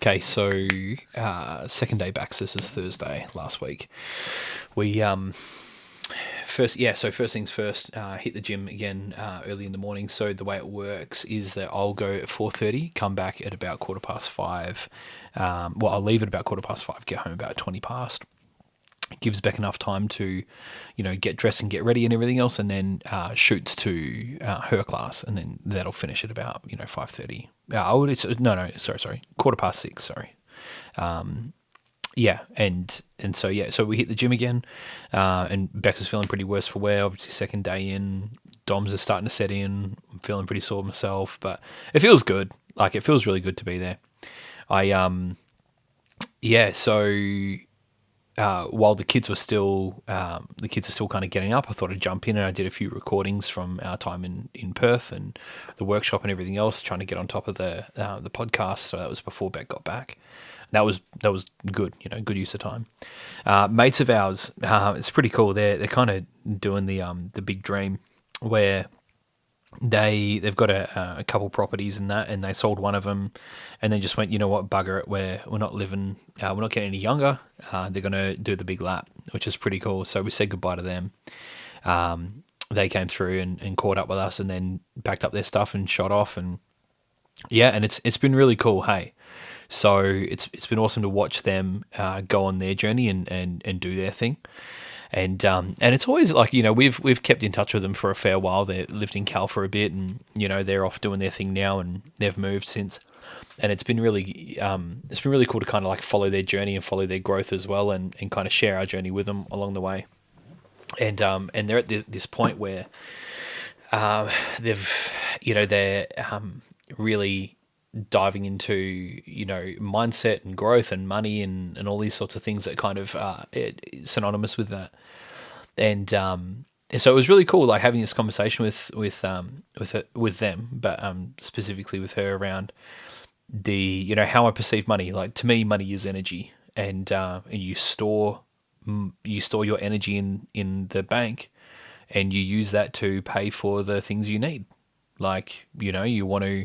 Okay, so second day back. So this is Thursday last week. We first things first. Hit the gym again early in the morning. So the way it works is that I'll go at 4:30, come back at about 5:15. I'll leave at about 5:15, get home about 20 past. Gives Beck enough time to, get dressed and get ready and everything else, and then shoots to her class, and then that'll finish at about 5:30. Sorry, 6:15. Sorry. So we hit the gym again, and Beck was feeling pretty worse for wear. Obviously, second day in, DOMS are starting to set in. I'm feeling pretty sore myself, but it feels good. Like, it feels really good to be there. While the kids are still kind of getting up, I thought I'd jump in, and I did a few recordings from our time in Perth and the workshop and everything else, trying to get on top of the podcast. So that was before Beck got back. That was good, good use of time. Mates of ours, it's pretty cool. They're kind of doing the big dream where they've got a couple properties and that, and they sold one of them, and then just went, you know what, bugger it, we're not getting any younger. They're gonna do the big lap, which is pretty cool. So we said goodbye to them. They came through and caught up with us, and then packed up their stuff and shot off, and it's been really cool. Hey, so it's been awesome to watch them go on their journey and do their thing. And it's always like, we've kept in touch with them for a fair while. They lived in Cal for a bit, and they're off doing their thing now, and they've moved since. And it's been really cool to kind of like follow their journey and follow their growth as well, and kind of share our journey with them along the way. And they're at this point where they're really diving into mindset and growth and money and all these sorts of things that kind of synonymous with that, and so it was really cool, like having this conversation with them, but specifically with her around the how I perceive money. Like, to me, money is energy, and you store your energy in the bank, and you use that to pay for the things you need. Like, you want to,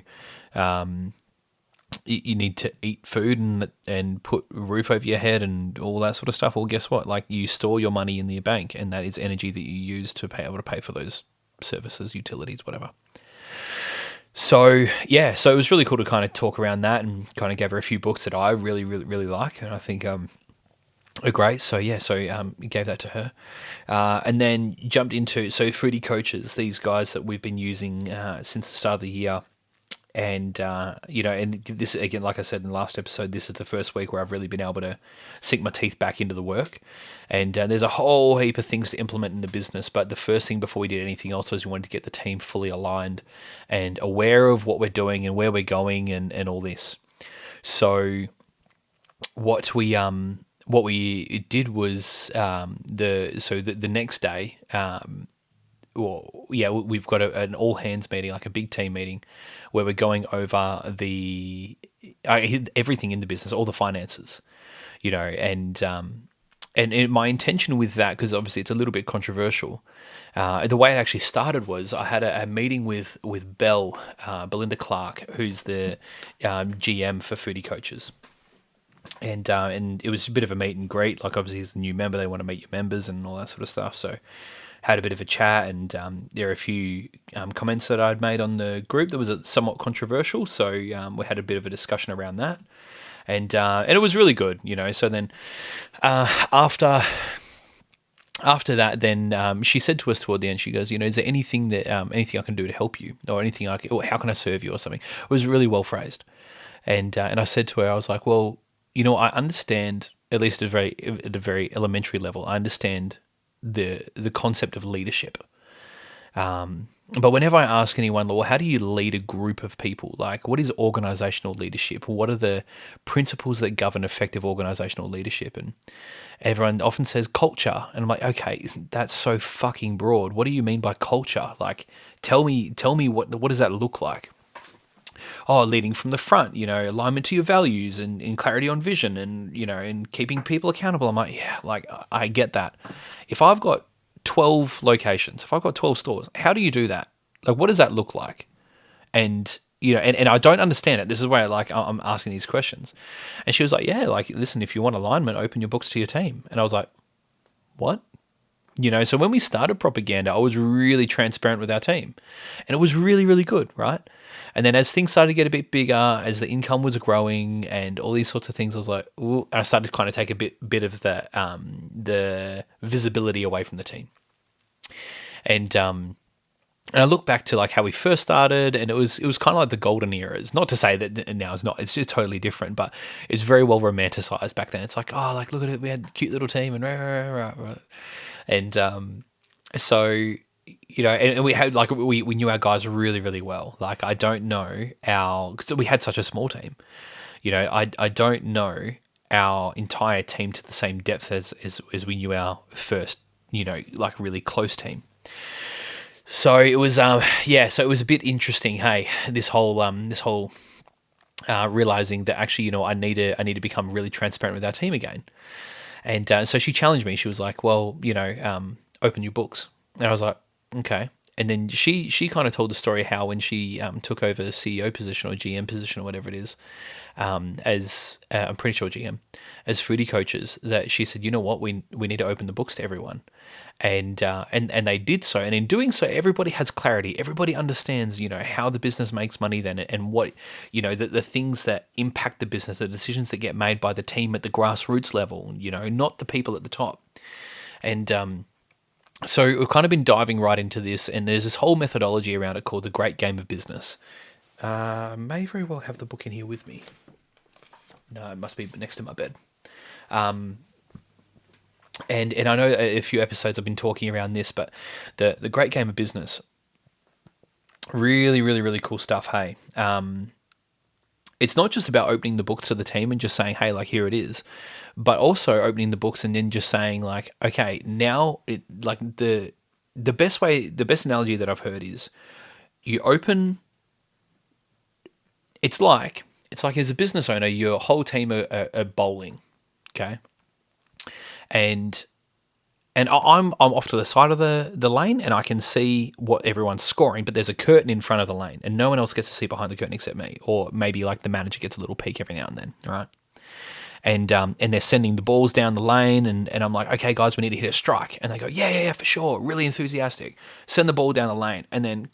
you need to eat food and put a roof over your head and all that sort of stuff. Well, guess what? Like, you store your money in your bank, and that is energy that you use to be able to pay for those services, utilities, whatever. So it was really cool to kind of talk around that, and kind of gave her a few books that I really, really, really like, and I think are great. So gave that to her, and then jumped into foodie coaches, these guys that we've been using since the start of the year. And, and this, again, like I said in the last episode, this is the first week where I've really been able to sink my teeth back into the work. And there's a whole heap of things to implement in the business. But the first thing before we did anything else was we wanted to get the team fully aligned and aware of what we're doing and where we're going and all this. So what we did was the next day, we've got an all hands meeting, like a big team meeting, where we're going over everything in the business, all the finances, and my intention with that, because obviously it's a little bit controversial. The way it actually started was I had a meeting with Belinda Clark, who's the GM for Foodie Coaches. And it was a bit of a meet and greet. Like, obviously, as a new member, they want to meet your members and all that sort of stuff. So had a bit of a chat, and there are a few comments that I'd made on the group that was somewhat controversial. So we had a bit of a discussion around that, and it was really good, So then after that, then she said to us toward the end, she goes, is there anything I can do to help you, or anything or how can I serve you, or something? It was really well phrased, and I said to her, I was like, well, I understand, at least at a very elementary level, I understand the concept of leadership. But whenever I ask anyone, well, how do you lead a group of people? Like, what is organizational leadership? What are the principles that govern effective organizational leadership? And everyone often says culture. And I'm like, okay, that's so fucking broad. What do you mean by culture? Like, tell me what does that look like? Oh, leading from the front, alignment to your values and clarity on vision and, and keeping people accountable. I'm like, yeah, like, I get that. If I've got 12 locations, if I've got 12 stores, how do you do that? Like, what does that look like? And and I don't understand it. This is why I'm asking these questions. And she was like, yeah, like, listen, if you want alignment, open your books to your team. And I was like, what? So when we started propaganda, I was really transparent with our team, and it was really, really good, right? And then as things started to get a bit bigger, as the income was growing and all these sorts of things, I was like, ooh, and I started to kind of take a bit of the visibility away from the team. And I look back to like how we first started, and it was kind of like the golden eras. Not to say that now it's not; it's just totally different. But it's very well romanticized back then. It's like, oh, like look at it, we had a cute little team, and so and we had like we knew our guys really, really well. Like I don't know because we had such a small team. I don't know our entire team to the same depth as we knew our first like really close team. So it was, so it was a bit interesting. Hey, this whole realizing that actually, I need to become really transparent with our team again. And so she challenged me. She was like, well, open your books. And I was like, okay. And then she kind of told the story how when she took over the CEO position or GM position or whatever it is, as I'm pretty sure GM, as foodie coaches, that she said, you know what, we need to open the books to everyone. And they did so, and in doing so, everybody has clarity. Everybody understands, how the business makes money then, and what, the things that impact the business, the decisions that get made by the team at the grassroots level, not the people at the top. And so we've kind of been diving right into this, and there's this whole methodology around it called the Great Game of Business. May very well have the book in here with me. No, it must be next to my bed. And I know a few episodes I've been talking around this, but the Great Game of Business, really, really, really cool stuff. Hey, it's not just about opening the books to the team and just saying, hey, like here it is, but also opening the books and then just saying like, okay, now the best analogy that I've heard is you open. It's like as a business owner, your whole team are bowling, okay. And I'm off to the side of the lane, and I can see what everyone's scoring, but there's a curtain in front of the lane, and no one else gets to see behind the curtain except me, or maybe like the manager gets a little peek every now and then, right? And they're sending the balls down the lane, and I'm like, okay, guys, we need to hit a strike, and they go, yeah, for sure, really enthusiastic. Send the ball down the lane, and then,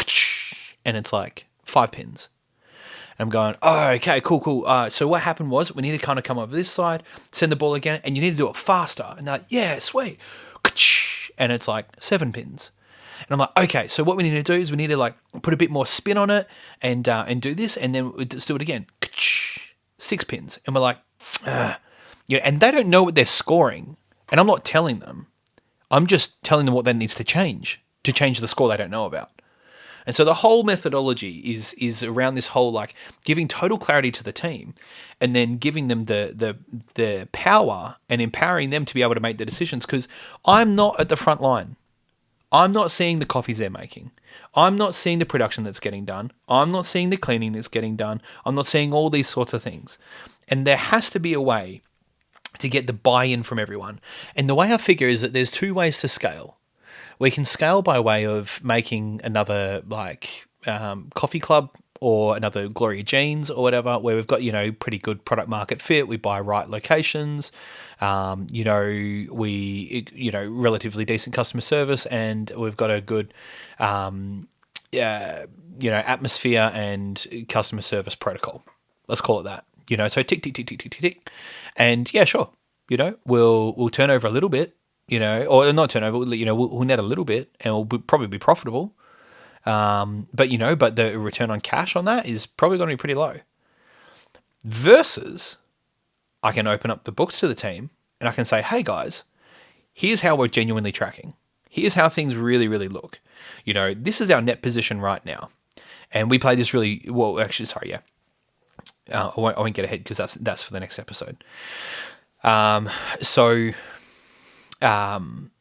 and it's like 5 pins. And I'm going, oh, okay, cool. So what happened was we need to kind of come over this side, send the ball again, and you need to do it faster. And they're like, yeah, sweet. And it's like 7 pins. And I'm like, okay, so what we need to do is we need to like put a bit more spin on it and do this, and then let's do it again. 6 pins. And we're like, and they don't know what they're scoring. And I'm not telling them. I'm just telling them what that needs to change the score they don't know about. And so the whole methodology is around this whole like giving total clarity to the team, and then giving them the power and empowering them to be able to make the decisions. Because I'm not at the front line. I'm not seeing the coffees they're making. I'm not seeing the production that's getting done. I'm not seeing the cleaning that's getting done. I'm not seeing all these sorts of things. And there has to be a way to get the buy-in from everyone. And the way I figure is that there's 2 ways to scale. We can scale by way of making another like coffee club or another Gloria Jeans or whatever, where we've got, pretty good product market fit. We buy right locations, we, relatively decent customer service, and we've got a good, atmosphere and customer service protocol. Let's call it that. So tick, tick, tick, tick, tick, tick, tick. And yeah, sure. We'll turn over a little bit. Or not turnover, we'll net a little bit, and we'll probably be profitable. But the return on cash on that is probably going to be pretty low. Versus, I can open up the books to the team, and I can say, hey guys, here's how we're genuinely tracking. Here's how things really, really look. This is our net position right now. And we play this really, well, actually, sorry, yeah. I won't get ahead because that's for the next episode. Hang on, sorry. I'm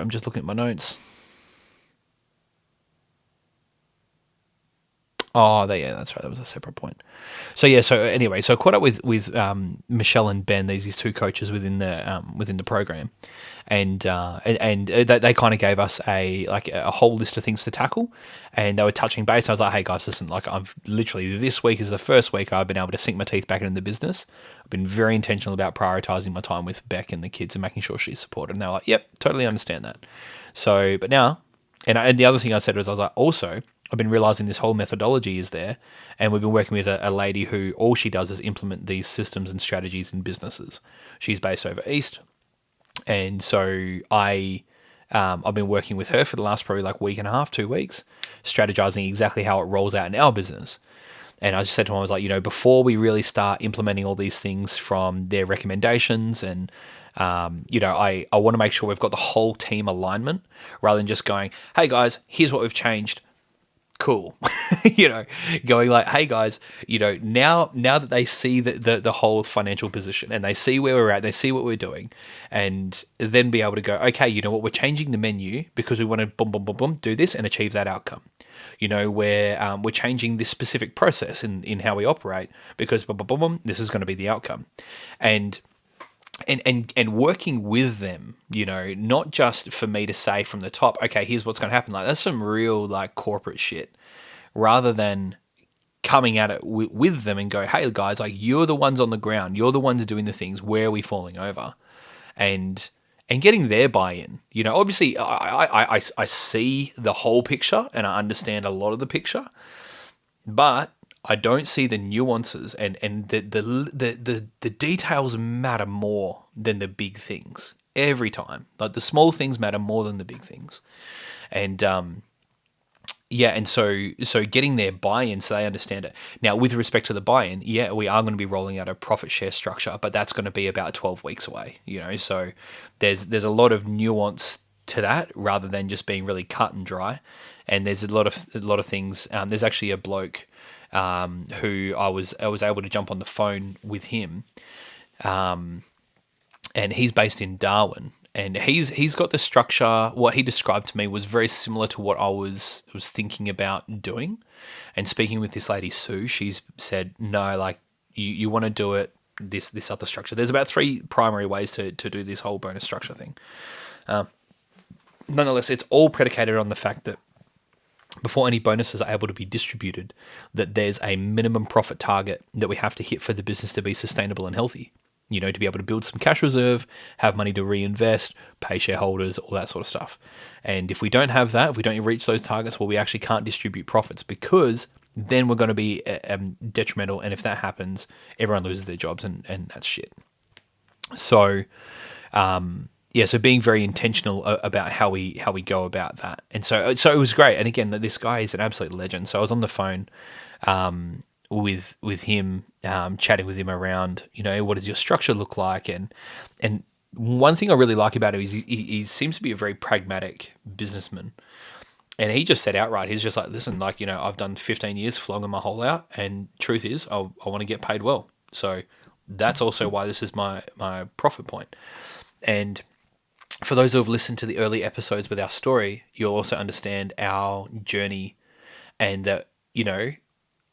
just looking at my notes. Oh, yeah, that's right. That was a separate point. So yeah, so anyway, so I caught up with Michelle and Ben, these two coaches within the program, and they kind of gave us a whole list of things to tackle, and they were touching base. I was like, hey guys, listen, like I've literally, this week is the first week I've been able to sink my teeth back into the business. I've been very intentional about prioritizing my time with Beck and the kids and making sure she's supported. And they're like, yep, totally understand that. So, but now, and the other thing I said was, I was like, also, I've been realizing this whole methodology is there, and we've been working with a lady who all she does is implement these systems and strategies in businesses. She's based over east, and so I've been working with her for the last probably like week and a half, 2 weeks, strategizing exactly how it rolls out in our business. And I just said to him, I was like, before we really start implementing all these things from their recommendations, and I want to make sure we've got the whole team alignment rather than just going, hey guys, here's what we've changed. Cool. Going like, hey guys, now that they see the whole financial position and they see where we're at, they see what we're doing, and then be able to go, okay, you know what, we're changing the menu because we want to boom, boom, boom, boom, do this and achieve that outcome. We're changing this specific process in how we operate because boom, boom, boom, boom, this is going to be the outcome. And working with them, not just for me to say from the top, okay, here's what's going to happen. Like, that's some real like corporate shit, rather than coming at it with them and go, hey guys, like, you're the ones on the ground, you're the ones doing the things. Where are we falling over? And getting their buy-in. Obviously, I see the whole picture and I understand a lot of the picture, but I don't see the nuances, and the details matter more than the big things every time. Like, the small things matter more than the big things, and so getting their buy-in so they understand it. Now, with respect to the buy-in, yeah, we are going to be rolling out a profit share structure, but that's going to be about 12 weeks away. So there's a lot of nuance to that rather than just being really cut and dry. And there's a lot of things. There's actually a bloke who I was able to jump on the phone with him, and he's based in Darwin, and he's got the structure. What he described to me was very similar to what I was thinking about doing. And speaking with this lady Sue, she's said, no, like, you want to do it this other structure. There's about 3 primary ways to do this whole bonus structure thing. Nonetheless, it's all predicated on the fact that before any bonuses are able to be distributed, that there's a minimum profit target that we have to hit for the business to be sustainable and healthy. To be able to build some cash reserve, have money to reinvest, pay shareholders, all that sort of stuff. And if we don't have that, if we don't reach those targets, well, we actually can't distribute profits, because then we're going to be detrimental. And if that happens, everyone loses their jobs, and that's shit. So, so being very intentional about how we go about that. And so it was great. And again, this guy is an absolute legend. So I was on the phone with him, chatting with him around, what does your structure look like? And one thing I really like about him is he seems to be a very pragmatic businessman. And he just said outright, he's just like, listen, like, I've done 15 years flogging my hole out, and truth is, I want to get paid well. So that's also why this is my profit point. And for those who have listened to the early episodes with our story, you'll also understand our journey, and that,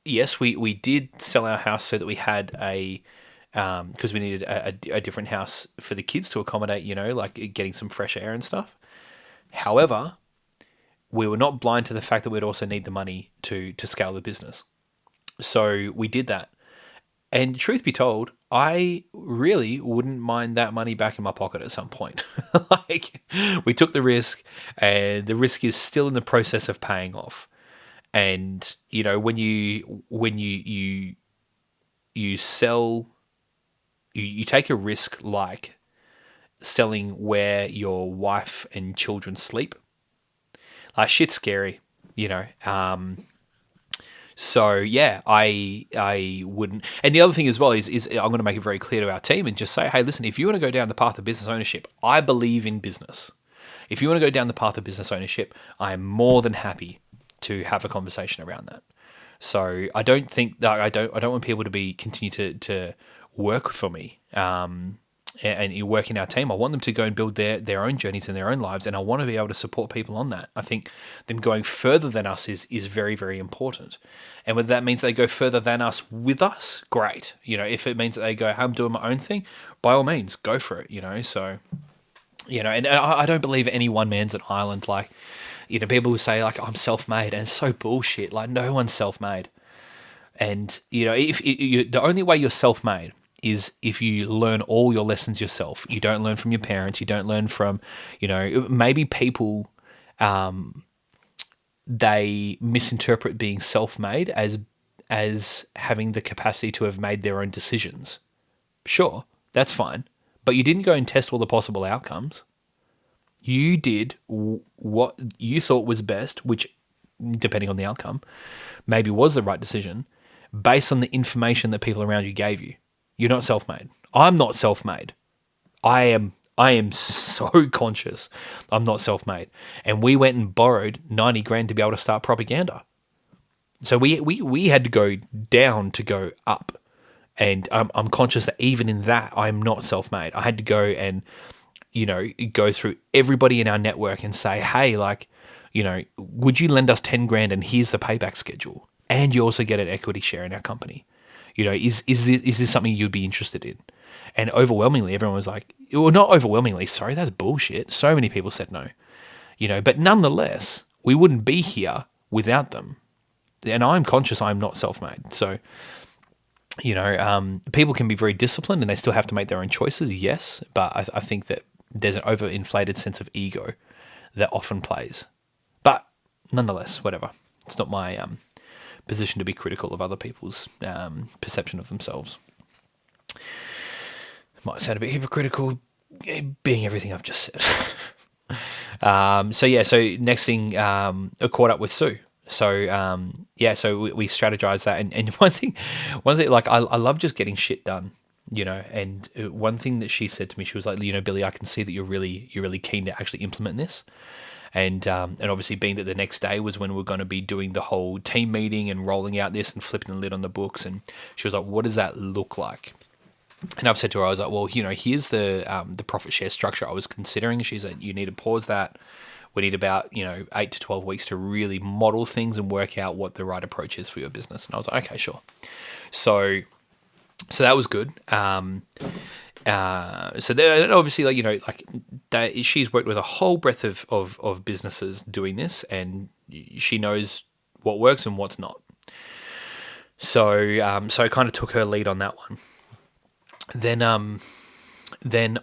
yes, we did sell our house so that we had because we needed a different house for the kids to accommodate, like getting some fresh air and stuff. However, we were not blind to the fact that we'd also need the money to scale the business. So we did that. And truth be told, I really wouldn't mind that money back in my pocket at some point. Like, we took the risk, and the risk is still in the process of paying off. And when you sell, you take a risk like selling where your wife and children sleep. Like, shit's scary, So yeah, I wouldn't. And the other thing as well is I'm going to make it very clear to our team and just say, hey, listen, if you want to go down the path of business ownership, I believe in business. If you want to go down the path of business ownership, I am more than happy to have a conversation around that. So I don't think that I don't want people to continue to work for me. and you work in our team, I want them to go and build their own journeys in their own lives, and I want to be able to support people on that. I think them going further than us is very, very important. And whether that means they go further than us with us, great. If it means that they go, I'm doing my own thing, by all means, go for it, So, and I don't believe any one man's an island. Like, people who say, like, I'm self-made, and it's so bullshit. Like, no one's self-made. And, if the only way you're self-made is if you learn all your lessons yourself. You don't learn from your parents. You don't learn from, maybe people, they misinterpret being self-made as having the capacity to have made their own decisions. Sure, that's fine. But you didn't go and test all the possible outcomes. You did what you thought was best, which, depending on the outcome, maybe was the right decision, based on the information that people around you gave you. You're not self-made. I'm not self-made. I am so conscious I'm not self-made. And we went and borrowed 90 grand to be able to start propaganda. So we had to go down to go up. And I'm conscious that even in that, I'm not self-made. I had to go and, go through everybody in our network and say, hey, like, would you lend us 10 grand and here's the payback schedule? And you also get an equity share in our company. Is this something you'd be interested in? And overwhelmingly, everyone was like, well, not overwhelmingly, sorry, that's bullshit. So many people said no. But nonetheless, we wouldn't be here without them. And I'm conscious I'm not self-made. So, people can be very disciplined and they still have to make their own choices, yes. But I think that there's an overinflated sense of ego that often plays. But nonetheless, whatever. It's not my position to be critical of other people's perception of themselves. Might sound a bit hypocritical, being everything I've just said. So next thing, I caught up with Sue. So we strategized that, and one thing, like I love just getting shit done, And one thing that she said to me, she was like, Billy, I can see that you're really keen to actually implement this. And obviously being that the next day was when we're going to be doing the whole team meeting and rolling out this and flipping the lid on the books. And she was like, what does that look like? And I've said to her, I was like, well, here's the profit share structure I was considering. She's like, you need to pause that. We need about, 8 to 12 weeks to really model things and work out what the right approach is for your business. And I was like, okay, sure. So that was good. So there, obviously, she's worked with a whole breadth of businesses doing this, and she knows what works and what's not. So I kind of took her lead on that one. Then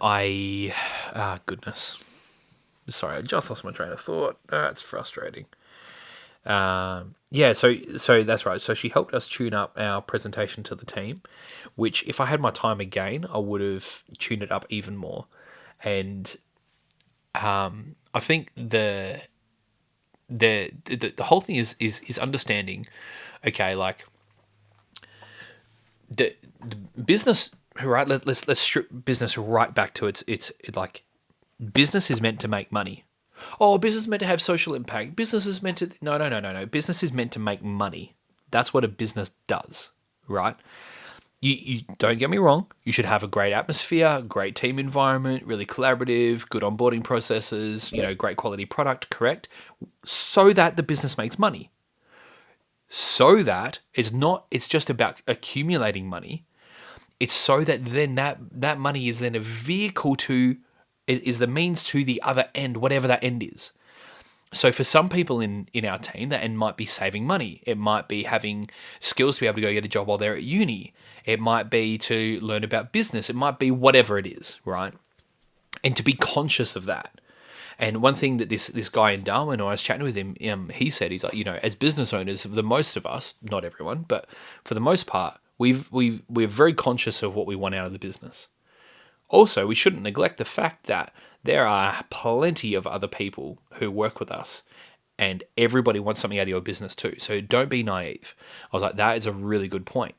I, goodness, sorry, I just lost my train of thought. That's frustrating. So that's right. So she helped us tune up our presentation to the team, which if I had my time again, I would have tuned it up even more. And I think the whole thing is understanding, okay, like the business, right? Let's strip business right back to its like business is meant to make money. Oh, business is meant to have social impact. Business is meant to... No. Business is meant to make money. That's what a business does, right? You don't get me wrong. You should have a great atmosphere, great team environment, really collaborative, good onboarding processes, great quality product, correct? So that the business makes money. So that it's just about accumulating money. It's so that then that money is then a vehicle to... is the means to the other end, whatever that end is. So for some people in our team, that end might be saving money. It might be having skills to be able to go get a job while they're at uni. It might be to learn about business. It might be whatever it is, right? And to be conscious of that. And one thing that this guy in Darwin, when I was chatting with him, he said, he's like, as business owners, the most of us, not everyone, but for the most part, we're very conscious of what we want out of the business. Also, we shouldn't neglect the fact that there are plenty of other people who work with us, and everybody wants something out of your business too. So don't be naive. I was like, that is a really good point.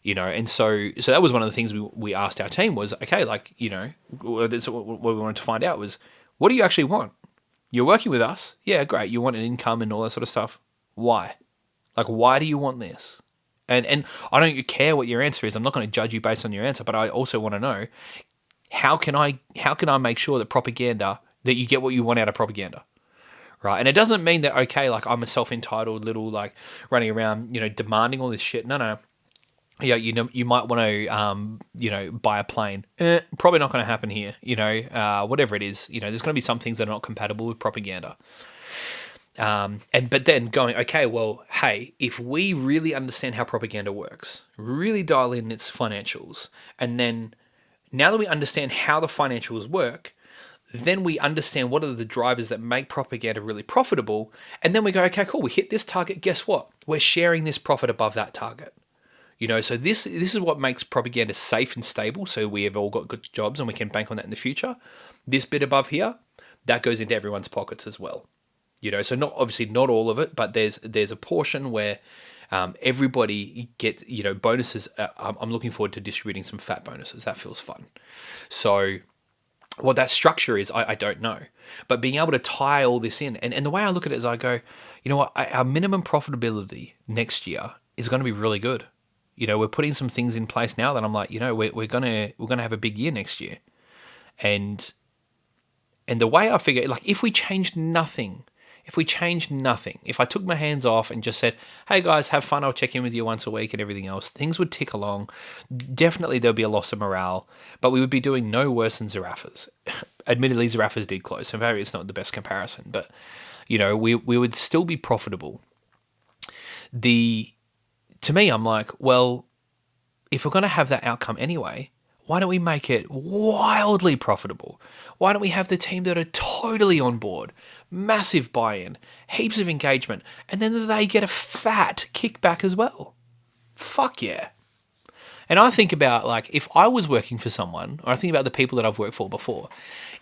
And so that was one of the things we asked our team was, okay, like, that's what we wanted to find out was, what do you actually want? You're working with us. Yeah, great. You want an income and all that sort of stuff. Why? Like, why do you want this? And I don't care what your answer is. I'm not going to judge you based on your answer, but I also want to know, how can I make sure that you get what you want out of propaganda? Right. And it doesn't mean that, okay, like I'm a self-entitled little, like running around, demanding all this shit. No. Yeah, you might want to, buy a plane. Probably not going to happen here. Whatever it is, there's going to be some things that are not compatible with propaganda. But then going, okay, well, hey, if we really understand how propaganda works, really dial in its financials, and then now that we understand how the financials work, then we understand what are the drivers that make propaganda really profitable, and then we go, okay, cool, we hit this target. Guess what? We're sharing this profit above that target. So this is what makes propaganda safe and stable. So we have all got good jobs and we can bank on that in the future. This bit above here, that goes into everyone's pockets as well. So not all of it, but there's a portion where everybody gets bonuses. I'm looking forward to distributing some fat bonuses. That feels fun. So what that structure is, I don't know. But being able to tie all this in, and the way I look at it is I go, you know what, our minimum profitability next year is going to be really good. We're putting some things in place now that I'm like, we're gonna have a big year next year. And the way I figure, like if we changed nothing, if I took my hands off and just said, hey guys, have fun, I'll check in with you once a week and everything else, things would tick along. Definitely there'll be a loss of morale, but we would be doing no worse than Zarafas. Admittedly, Zarafas did close, so maybe it's not the best comparison, but we would still be profitable. To me, I'm like, well, if we're going to have that outcome anyway, why don't we make it wildly profitable? Why don't we have the team that are totally on board, massive buy-in, heaps of engagement, and then they get a fat kickback as well? Fuck yeah. And I think about, like, if I was working for someone, or I think about the people that I've worked for before,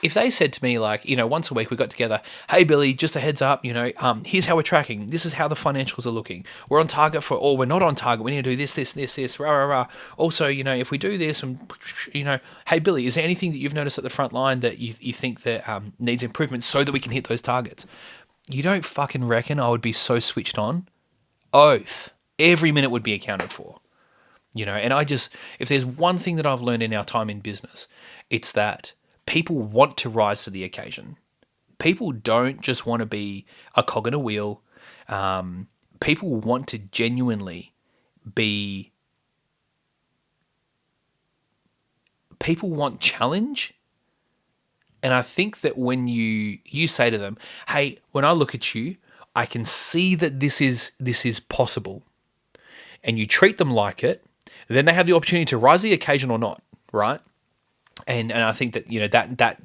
if they said to me, like, once a week we got together, hey, Billy, just a heads up, here's how we're tracking. This is how the financials are looking. We're on target or we're not on target. We need to do this, rah, rah, rah. Also, if we do this and, hey, Billy, is there anything that you've noticed at the front line that you think that needs improvement so that we can hit those targets? You don't fucking reckon I would be so switched on? Oath. Every minute would be accounted for. And if there's one thing that I've learned in our time in business, it's that people want to rise to the occasion. People don't just want to be a cog in a wheel. People want to genuinely be. People want challenge. And I think that when you say to them, hey, when I look at you, I can see that this is possible. And you treat them like it, then they have the opportunity to rise to the occasion or not, right? And I think that that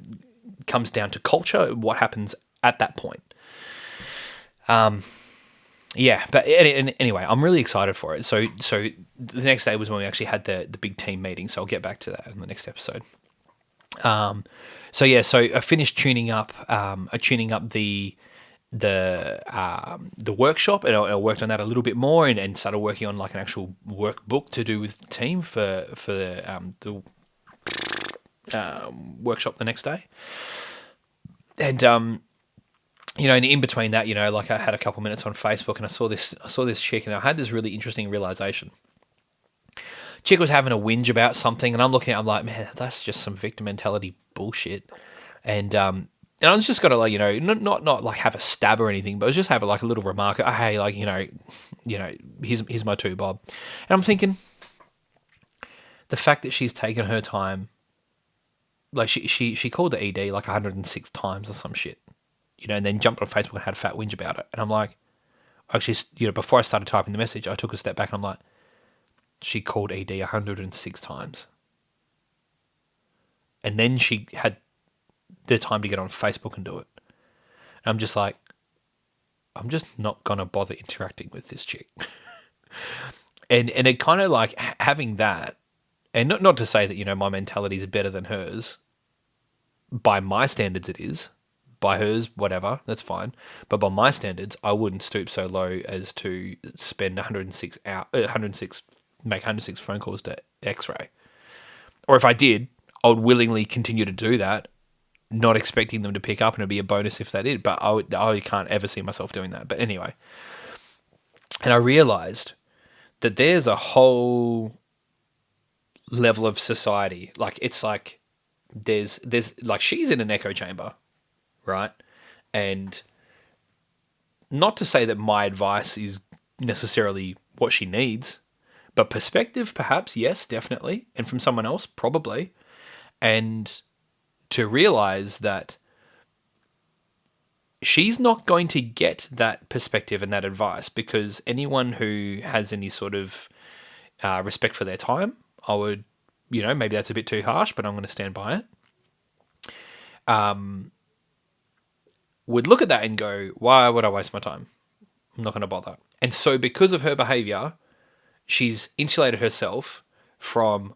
comes down to culture, what happens at that point. Yeah, but anyway, I'm really excited for it. So the next day was when we actually had the big team meeting. So I'll get back to that in the next episode. So I finished tuning up the workshop, and I worked on that a little bit more, and started working on like an actual workbook to do with the team for the workshop the next day. And and in between that, like I had a couple minutes on Facebook, and I saw this chick, and I had this really interesting realization. Chick was having a whinge about something, and I'm looking at it, I'm like, man, that's just some victim mentality bullshit. And I was just gonna not like have a stab or anything, but I was just have like a little remark. Hey, like here's my two bob. And I'm thinking, the fact that she's taken her time, like she called the ED like 106 times or some shit, and then jumped on Facebook and had a fat whinge about it. And I'm like, actually, before I started typing the message, I took a step back and I'm like, she called ED 106 times, and then she had the time to get on Facebook and do it. And I'm just like, I'm just not gonna bother interacting with this chick. and it kind of like having that, and not to say that my mentality is better than hers. By my standards, it is. By hers, whatever, that's fine. But by my standards, I wouldn't stoop so low as to spend 106 make 106 phone calls to X-ray. Or if I did, I would willingly continue to do that, not expecting them to pick up, and it'd be a bonus if they did. But I can't ever see myself doing that. But anyway, and I realized that there's a whole level of society. Like, it's like there's like, she's in an echo chamber, right? And not to say that my advice is necessarily what she needs, but perspective, perhaps, yes, definitely. And from someone else, probably. And to realize that she's not going to get that perspective and that advice, because anyone who has any sort of respect for their time, I would, maybe that's a bit too harsh, but I'm going to stand by it, would look at that and go, why would I waste my time? I'm not going to bother. And so because of her behavior, she's insulated herself from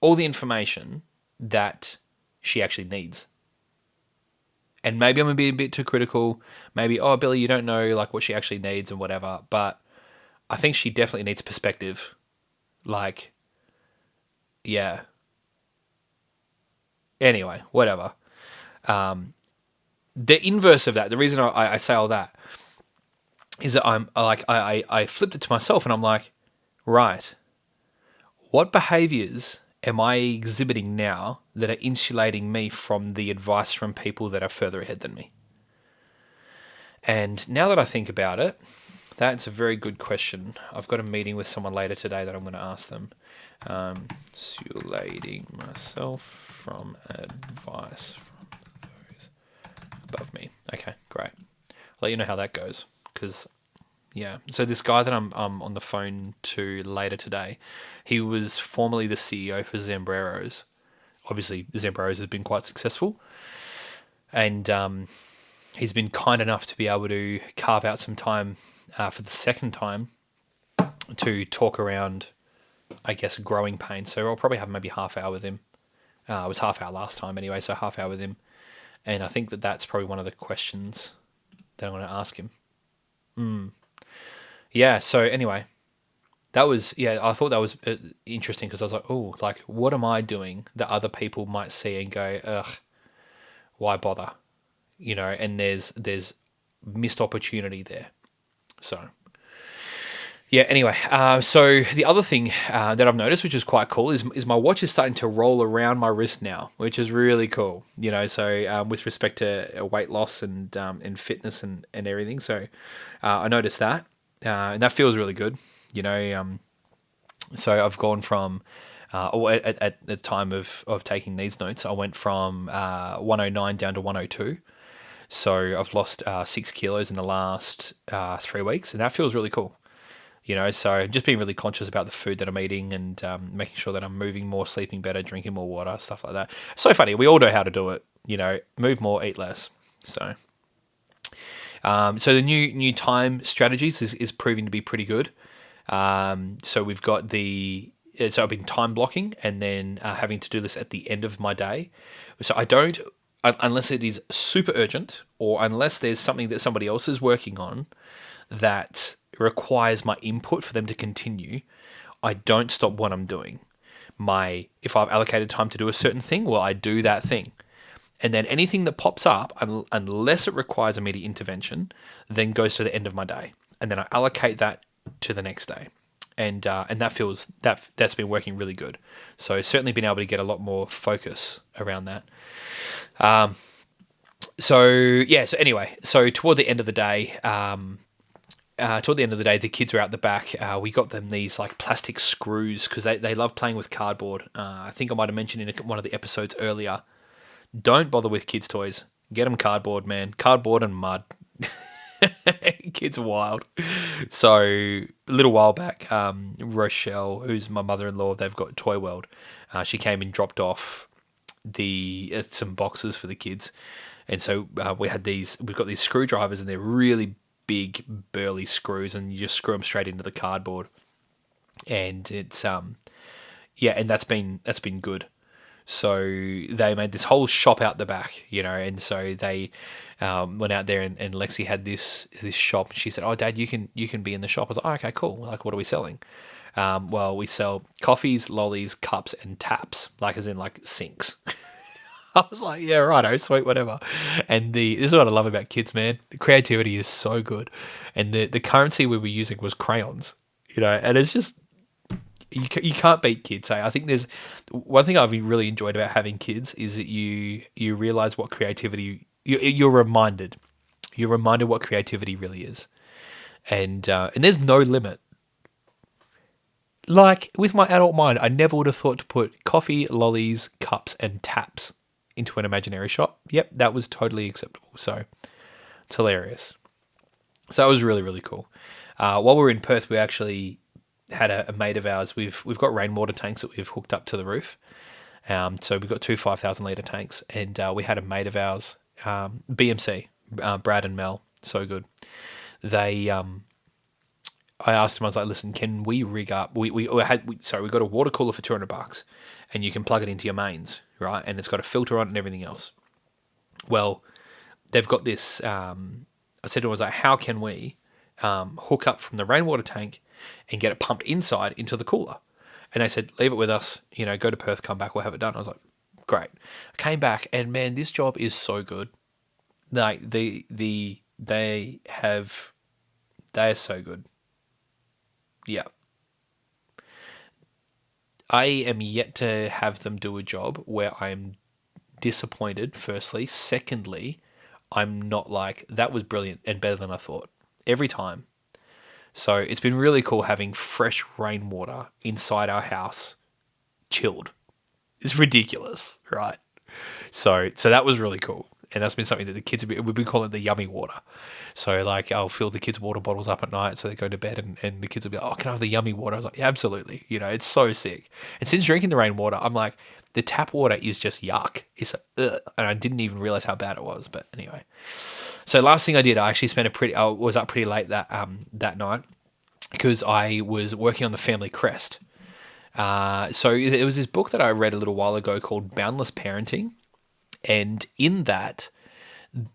all the information that she actually needs. And maybe I'm going to be a bit too critical. Maybe, oh, Billy, you don't know like what she actually needs and whatever. But I think she definitely needs perspective. Like, yeah. Anyway, whatever. The inverse of that, the reason I say all that, is that I flipped it to myself and I'm like, right, what behaviors am I exhibiting now that are insulating me from the advice from people that are further ahead than me? And now that I think about it, that's a very good question. I've got a meeting with someone later today that I'm going to ask them. Insulating myself from advice from those above me. Okay, great. I'll let you know how that goes. Because, yeah. So this guy that I'm on the phone to later today, he was formerly the CEO for Zambreros. Obviously, Zambreros has been quite successful. And he's been kind enough to be able to carve out some time for the second time to talk around, I guess, growing pains. So I'll probably have maybe half hour with him. It was half hour last time anyway, so half hour with him. And I think that's probably one of the questions that I'm going to ask him. Yeah, so anyway, I thought that was interesting, because I was like, oh, like, what am I doing that other people might see and go, ugh, why bother? And there's missed opportunity there. So, yeah, anyway, so the other thing that I've noticed, which is quite cool, is my watch is starting to roll around my wrist now, which is really cool. So with respect to weight loss and fitness and everything. So I noticed that, and that feels really good. So I've gone from, at the time of taking these notes, I went from 109 down to 102. So I've lost 6 kilos in the last 3 weeks, and that feels really cool. So just being really conscious about the food that I'm eating, and making sure that I'm moving more, sleeping better, drinking more water, stuff like that. So funny. We all know how to do it. Move more, eat less. So the new time strategies is proving to be pretty good. So we've got so I've been time blocking, and then having to do this at the end of my day. So I don't, unless it is super urgent, or unless there's something that somebody else is working on that requires my input for them to continue, I don't stop what I'm doing. If I've allocated time to do a certain thing, well, I do that thing. And then anything that pops up, unless it requires immediate intervention, then goes to the end of my day. And then I allocate that to the next day. And that's been working really good. So certainly been able to get a lot more focus around that. So anyway, toward the end of the day, the kids were out the back. We got them these like plastic screws, because they love playing with cardboard. I think I might have mentioned in one of the episodes earlier, don't bother with kids' toys. Get them cardboard, man. Cardboard and mud. Kids are wild. So a little while back, Rochelle, who's my mother-in-law, they've got Toy World. She came and dropped off some boxes for the kids. And so we've got these screwdrivers, and they're really big, burly screws, and you just screw them straight into the cardboard. And it's and that's been good. So they made this whole shop out the back, and so they went out there, and Lexi had this shop. She said, "Oh, Dad, you can be in the shop." I was like, "Oh, okay, cool. Like, what are we selling?" Well, we sell coffees, lollies, cups, and taps, like as in like sinks. I was like, yeah, righto, sweet, whatever. And this is what I love about kids, man. The creativity is so good. And the currency we were using was crayons, and it's just, You can't beat kids. Hey? I think there's one thing I've really enjoyed about having kids is that you realize what creativity you're reminded. You're reminded what creativity really is, and there's no limit. Like with my adult mind, I never would have thought to put coffee, lollies, cups, and taps into an imaginary shop. Yep, that was totally acceptable. So it's hilarious. So that was really, really cool. While we were in Perth, we actually had a mate of ours. We've got rainwater tanks that we've hooked up to the roof. So we've got two 5,000 litre tanks, and we had a mate of ours, BMC, Brad and Mel, so good. They, I asked him, I was like, listen, can we rig up? We got a water cooler for $200, and you can plug it into your mains, right? And it's got a filter on it and everything else. Well, they've got this. I said to him, I was like, how can we hook up from the rainwater tank and get it pumped inside into the cooler? And they said, leave it with us, go to Perth, come back, we'll have it done. I was like, great. I came back, and man, this job is so good. Like they are so good. Yeah. I am yet to have them do a job where I'm disappointed, firstly. Secondly, I'm not like, that was brilliant and better than I thought. Every time. So it's been really cool having fresh rainwater inside our house, chilled. It's ridiculous, right? So that was really cool. And that's been something that the kids we've been calling the yummy water. So like I'll fill the kids' water bottles up at night so they go to bed and the kids will be like, oh, can I have the yummy water? I was like, yeah, absolutely. It's so sick. And since drinking the rainwater, I'm like, the tap water is just yuck. It's and I didn't even realize how bad it was. But anyway. So last thing I did, I actually I was up pretty late that night because I was working on the family crest. So it was this book that I read a little while ago called Boundless Parenting. And in that,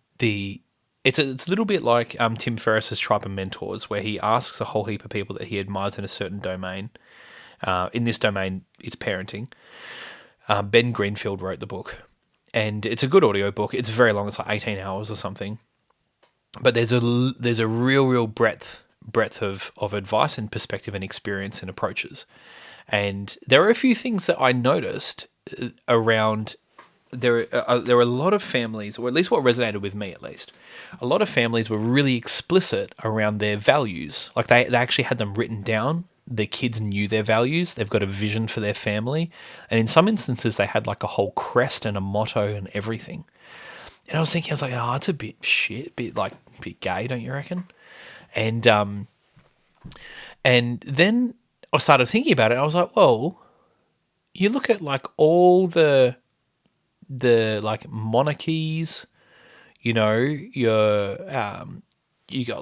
it's a little bit like Tim Ferriss's Tribe of Mentors, where he asks a whole heap of people that he admires in a certain domain. In this domain, it's parenting. Ben Greenfield wrote the book, and it's a good audio book. It's very long; it's like 18 hours or something. But there's a real breadth of advice and perspective and experience and approaches. And there are a few things that I noticed around. There are a lot of families, or at least what resonated with me at least, a lot of families were really explicit around their values. Like they actually had them written down. The kids knew their values. They've got a vision for their family. And in some instances, they had like a whole crest and a motto and everything. And I was thinking, oh, it's a bit shit, bit gay, don't you reckon? And then I started thinking about it. And I was like, well, you look at like all the like monarchies, you got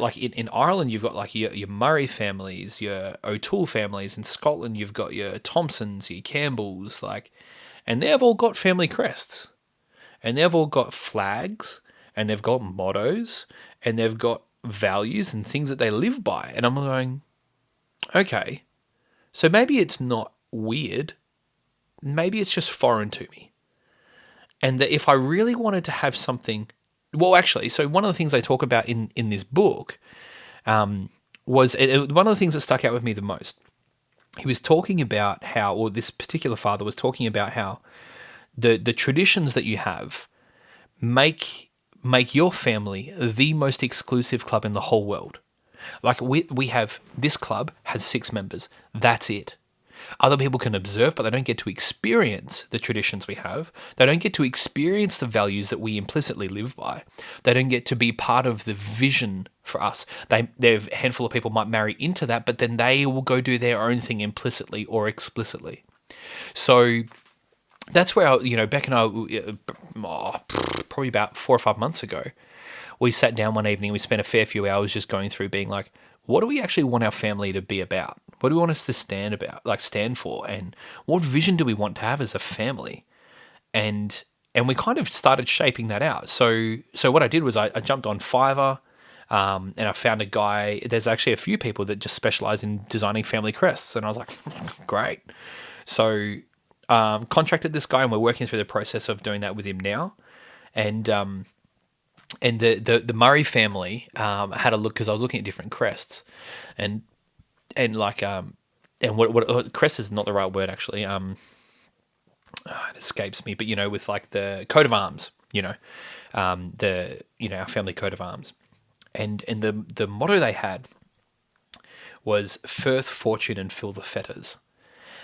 like in Ireland, you've got like your Murray families, your O'Toole families. In Scotland, you've got your Thompsons, your Campbells, and they've all got family crests, and they've all got flags, and they've got mottos, and they've got values and things that they live by. And I'm going, okay, so maybe it's not weird, maybe it's just foreign to me. And that if I really wanted to have something, well, actually, so one of the things they talk about in this book was one of the things that stuck out with me the most. He was talking about how, or this particular father was talking about how the traditions that you have make your family the most exclusive club in the whole world. Like we have, this club has 6 members. That's it. Other people can observe, but they don't get to experience the traditions we have. They don't get to experience the values that we implicitly live by. They don't get to be part of the vision for us. A handful of people might marry into that, but then they will go do their own thing implicitly or explicitly. So that's where, Beck and I, probably about 4 or 5 months ago, we sat down one evening, we spent a fair few hours just going through being like, what do we actually want our family to be about? What do we want us to stand for? And what vision do we want to have as a family? And we kind of started shaping that out. So what I did was I jumped on Fiverr, and I found a guy. There's actually a few people that just specialize in designing family crests. And I was like, great. So contracted this guy, and we're working through the process of doing that with him now. And the Murray family had a look, because I was looking at different crests, and and what crest is not the right word actually. It escapes me, but with like the coat of arms, our family coat of arms, and the motto they had was Firth, Fortune, and Fill the Fetters.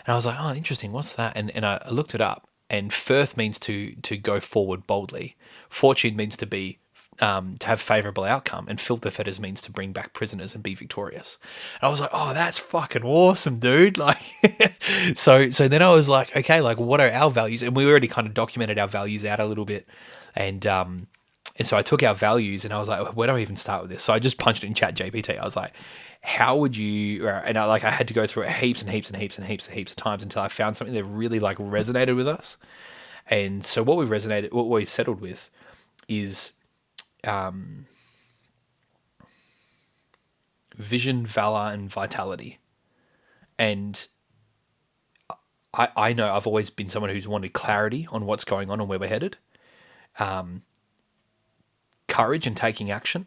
And I was like, oh, interesting. What's that? And I looked it up. And Firth means to go forward boldly. Fortune means to have favourable outcome, and Fill the Fetters means to bring back prisoners and be victorious. And I was like, oh, that's fucking awesome, dude. Like, so then I was like, okay, like what are our values? And we already kind of documented our values out a little bit, and so I took our values and I was like, where do I even start with this? So I just punched it in Chat GPT. I was like, how would you, and I had to go through it heaps and heaps and heaps and heaps and heaps of times until I found something that really like resonated with us. And so what we settled with is vision, valor, and vitality. And I know I've always been someone who's wanted clarity on what's going on and where we're headed. Courage and taking action,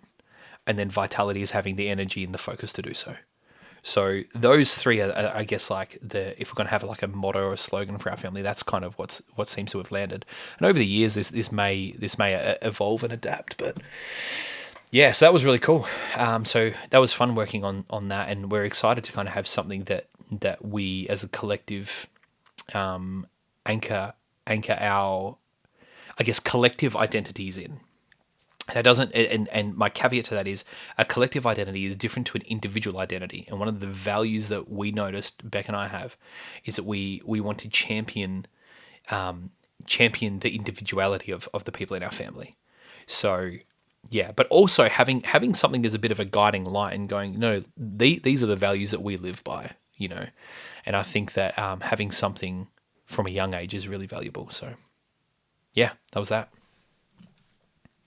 and then vitality is having the energy and the focus to do so. So those three are I guess, like if we're going to have like a motto or a slogan for our family, that's kind of what seems to have landed. And over the years, this may evolve and adapt, but yeah, so that was really cool. So that was fun working on that, and we're excited to kind of have something that we as a collective anchor our, I guess, collective identities in. And it doesn't, and my caveat to that is a collective identity is different to an individual identity. And one of the values that we noticed, Beck and I have, is that we want to champion the individuality of the people in our family. So yeah, but also having something as a bit of a guiding light and going, no, these are the values that we live by, And I think that having something from a young age is really valuable. So yeah, that was that.